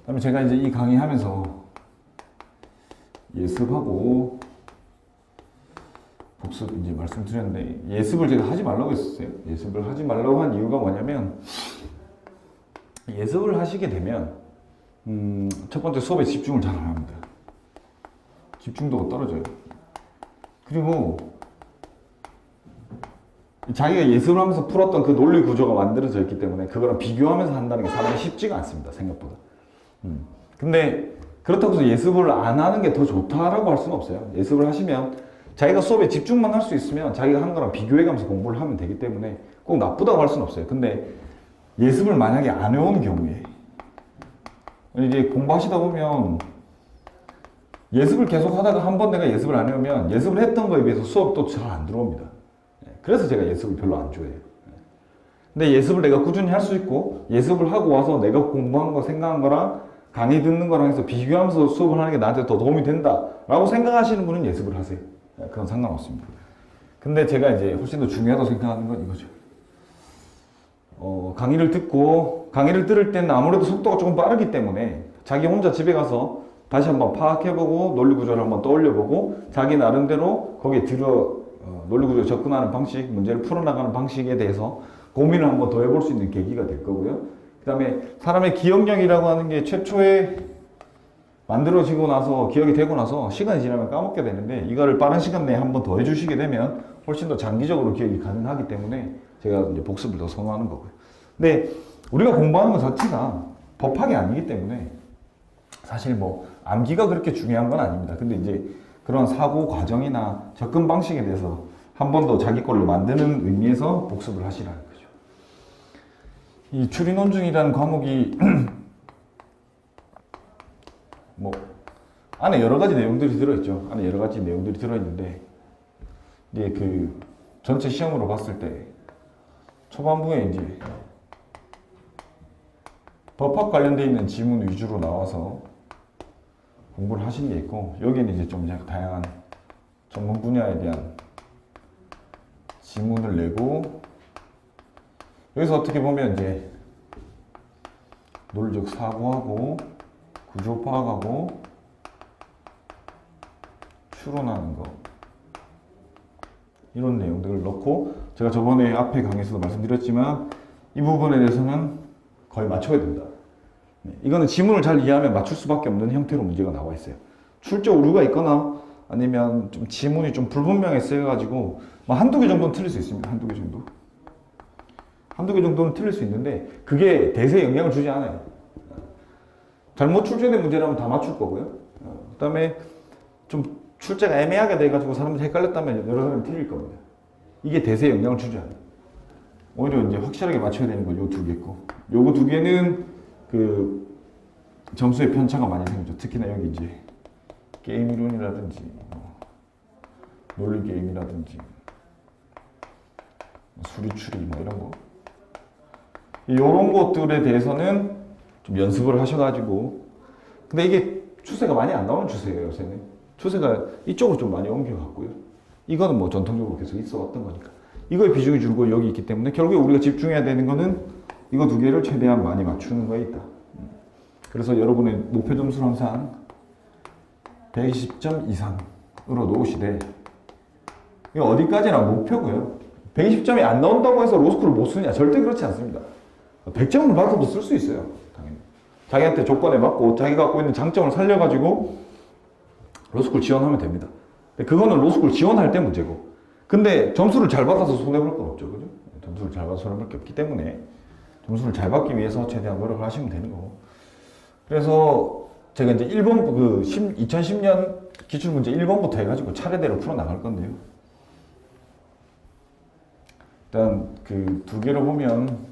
그다음에 제가 이제 이 강의하면서 예습하고 복습 이제 말씀드렸는데, 예습을 제가 하지 말라고 했었어요. 예습을 하지 말라고 한 이유가 뭐냐면, 예습을 하시게 되면 첫 번째 수업에 집중을 잘 안 합니다. 집중도가 떨어져요. 그리고 자기가 예습을 하면서 풀었던 그 논리 구조가 만들어져 있기 때문에 그거랑 비교하면서 한다는 게 사람이 쉽지가 않습니다. 생각보다. 근데 그렇다고 해서 예습을 안 하는 게 더 좋다라고 할 수는 없어요. 예습을 하시면 자기가 수업에 집중만 할 수 있으면 자기가 한 거랑 비교해가면서 공부를 하면 되기 때문에 꼭 나쁘다고 할 수는 없어요. 근데 예습을 만약에 안 해온 경우에, 이제 공부하시다 보면 예습을 계속 하다가 한 번 내가 예습을 안 해오면 예습을 했던 거에 비해서 수업도 잘 안 들어옵니다. 그래서 제가 예습을 별로 안 좋아해요. 근데 예습을 내가 꾸준히 할 수 있고, 예습을 하고 와서 내가 공부한 거, 생각한 거랑 강의 듣는 거랑 해서 비교하면서 수업을 하는 게 나한테 더 도움이 된다라고 생각하시는 분은 예습을 하세요. 그건 상관없습니다. 근데 제가 이제 훨씬 더 중요하다고 생각하는 건 이거죠. 강의를 듣고, 강의를 들을 때는 아무래도 속도가 조금 빠르기 때문에 자기 혼자 집에 가서 다시 한번 파악해보고 논리 구조를 한번 떠올려보고 자기 나름대로 거기에 논리 구조에 접근하는 방식, 문제를 풀어나가는 방식에 대해서 고민을 한번 더 해볼 수 있는 계기가 될 거고요. 그 다음에 사람의 기억력이라고 하는 게 최초에 만들어지고 나서, 기억이 되고 나서 시간이 지나면 까먹게 되는데, 이거를 빠른 시간 내에 한번 더 해주시게 되면 훨씬 더 장기적으로 기억이 가능하기 때문에 제가 이제 복습을 더 선호하는 거고요. 근데 우리가 공부하는 것 자체가 법학이 아니기 때문에 사실 뭐 암기가 그렇게 중요한 건 아닙니다. 근데 이제 그런 사고 과정이나 접근 방식에 대해서 한 번 더 자기 걸로 만드는 의미에서 복습을 하시라는 거죠. 이 추리논증이라는 과목이 뭐 안에 여러 가지 내용들이 들어있죠. 안에 여러 가지 내용들이 들어있는데, 이제 그 전체 시험으로 봤을 때 초반부에 이제 법학 관련돼 있는 지문 위주로 나와서 공부를 하시는 게 있고, 여기는 이제 좀 다양한 전문 분야에 대한 지문을 내고, 여기서 어떻게 보면 이제 논리적 사고하고 구조 파악하고 추론하는 거, 이런 내용들을 넣고, 제가 저번에 앞에 강의에서도 말씀드렸지만 이 부분에 대해서는 거의 맞춰야 된다. 이거는 지문을 잘 이해하면 맞출 수밖에 없는 형태로 문제가 나와 있어요. 출제 오류가 있거나 아니면 좀 지문이 좀 불분명했어가지고 뭐 한두 개 정도는 틀릴 수 있습니다. 한두 개 정도. 한두 개 정도는 틀릴 수 있는데 그게 대세에 영향을 주지 않아요. 잘못 출제된 문제라면 다 맞출 거고요. 그 다음에 좀 출제가 애매하게 돼가지고 사람들이 헷갈렸다면 여러 사람이 틀릴 겁니다. 이게 대세에 영향을 주지 않아요. 오히려 이제 확실하게 맞춰야 되는 건 요 두 개고, 요거 두 개는 그 점수의 편차가 많이 생기죠. 특히나 여기 이제 게임 이론이라든지 논리 게임이라든지 수리 추리 뭐 이런 거, 이런 것들에 대해서는 좀 연습을 하셔가지고, 근데 이게 추세가 많이 안 나오는 추세예요. 요새는 추세가 이쪽으로 좀 많이 옮겨갔고요. 이거는 뭐 전통적으로 계속 있어 왔던 거니까 이거의 비중이 줄고 여기 있기 때문에 결국에 우리가 집중해야 되는 거는 이거 두 개를 최대한 많이 맞추는 거에 있다. 그래서 여러분의 목표 점수를 항상 120점 이상으로 놓으시되, 이거 어디까지나 목표고요. 120점이 안 나온다고 해서 로스쿨을 못 쓰냐? 절대 그렇지 않습니다. 100점을 받아도 쓸 수 있어요. 당연히. 자기한테 조건에 맞고 자기가 갖고 있는 장점을 살려가지고 로스쿨 지원하면 됩니다. 그거는 로스쿨 지원할 때 문제고, 근데 점수를 잘 받아서 손해볼 건 없죠. 그죠? 점수를 잘 받아서 손해볼 게 없기 때문에 점수를 잘 받기 위해서 최대한 노력을 하시면 되는 거고. 그래서 제가 이제 2010년 기출문제 1번부터 해가지고 차례대로 풀어나갈 건데요. 일단 그 두 개를 보면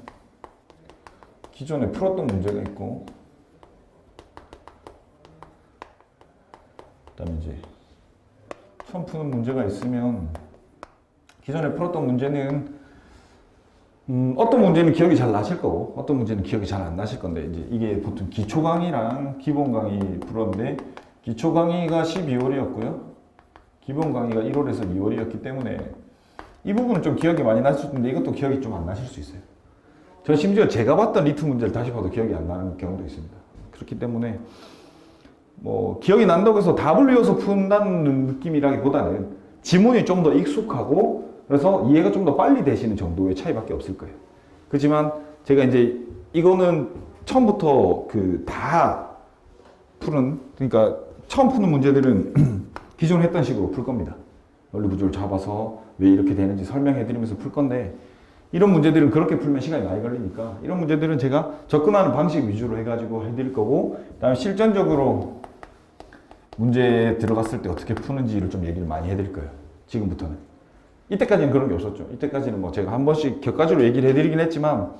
기존에 풀었던 문제가 있고, 그 다음에 이제 처음 푸는 문제가 있으면, 기존에 풀었던 문제는 어떤 문제는 기억이 잘 나실 거고 어떤 문제는 기억이 잘 안 나실 건데, 이제 이게 보통 기초 강의랑 기본 강의 풀었는데, 기초 강의가 12월이었고요 기본 강의가 1월에서 2월이었기 때문에 이 부분은 좀 기억이 많이 나실 텐데 이것도 기억이 좀 안 나실 수 있어요. 저 심지어 제가 봤던 리트 문제를 다시 봐도 기억이 안 나는 경우도 있습니다. 그렇기 때문에 뭐 기억이 난다고 해서 답을 외워서 푼다는 느낌이라기보다는 지문이 좀 더 익숙하고 그래서 이해가 좀 더 빨리 되시는 정도의 차이밖에 없을 거예요. 그렇지만 제가 이제 이거는 처음부터 그 다 푸는, 그러니까 처음 푸는 문제들은 기존 했던 식으로 풀 겁니다. 원리 구조를 잡아서 왜 이렇게 되는지 설명해 드리면서 풀 건데, 이런 문제들은 그렇게 풀면 시간이 많이 걸리니까 이런 문제들은 제가 접근하는 방식 위주로 해가지고 해드릴 거고, 그다음에 실전적으로 문제 들어갔을 때 어떻게 푸는지를 좀 얘기를 많이 해드릴 거예요. 지금부터는. 이때까지는 그런 게 없었죠. 이때까지는 뭐 제가 한 번씩 격가지로 얘기를 해드리긴 했지만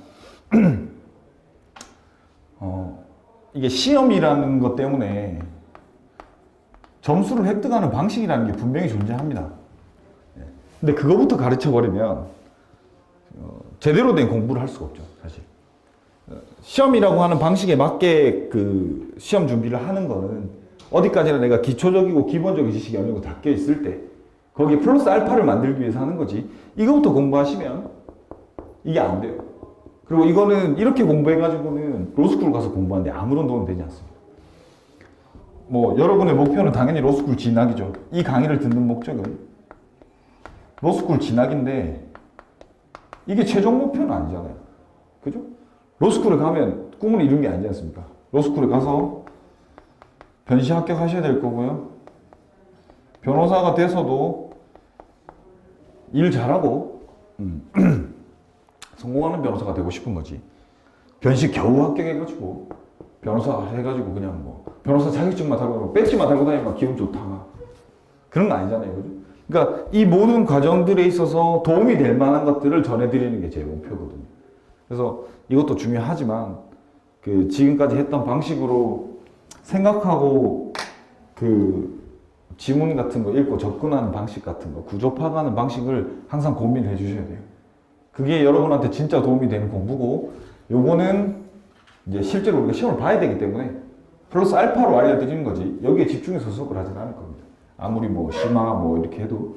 이게 시험이라는 것 때문에 점수를 획득하는 방식이라는 게 분명히 존재합니다. 근데 그거부터 가르쳐버리면 제대로 된 공부를 할 수가 없죠, 사실. 시험이라고 하는 방식에 맞게 그 시험 준비를 하는 거는 어디까지나 내가 기초적이고 기본적인 지식이 어느 정도 닦여 있을 때 거기에 플러스 알파를 만들기 위해서 하는 거지, 이거부터 공부하시면 이게 안 돼요. 그리고 이거는 이렇게 공부해가지고는 로스쿨 가서 공부하는데 아무런 도움이 되지 않습니다. 뭐 여러분의 목표는 당연히 로스쿨 진학이죠. 이 강의를 듣는 목적은 로스쿨 진학인데 이게 최종 목표는 아니잖아요. 그죠? 로스쿨에 가면 꿈을 이룬 게 아니지 않습니까? 로스쿨에 가서 변시 합격하셔야 될 거고요. 변호사가 돼서도 일 잘하고 성공하는 변호사가 되고 싶은 거지. 변시 겨우 합격해가지고 변호사 해가지고 그냥 뭐 변호사 자격증만 달고 배지만 달고 다니면 기분 좋다 그런 거 아니잖아요. 그죠? 그러니까 이 모든 과정들에 있어서 도움이 될 만한 것들을 전해드리는 게 제 목표거든요. 그래서 이것도 중요하지만 그 지금까지 했던 방식으로 생각하고 그 지문 같은 거 읽고 접근하는 방식 같은 거, 구조 파악하는 방식을 항상 고민을 해주셔야 돼요. 그게 여러분한테 진짜 도움이 되는 공부고, 요거는 이제 실제로 우리가 시험을 봐야 되기 때문에 플러스 알파로 알려드리는 거지, 여기에 집중해서 수업을 하진 않을 겁니다. 아무리 뭐 심화 뭐 이렇게 해도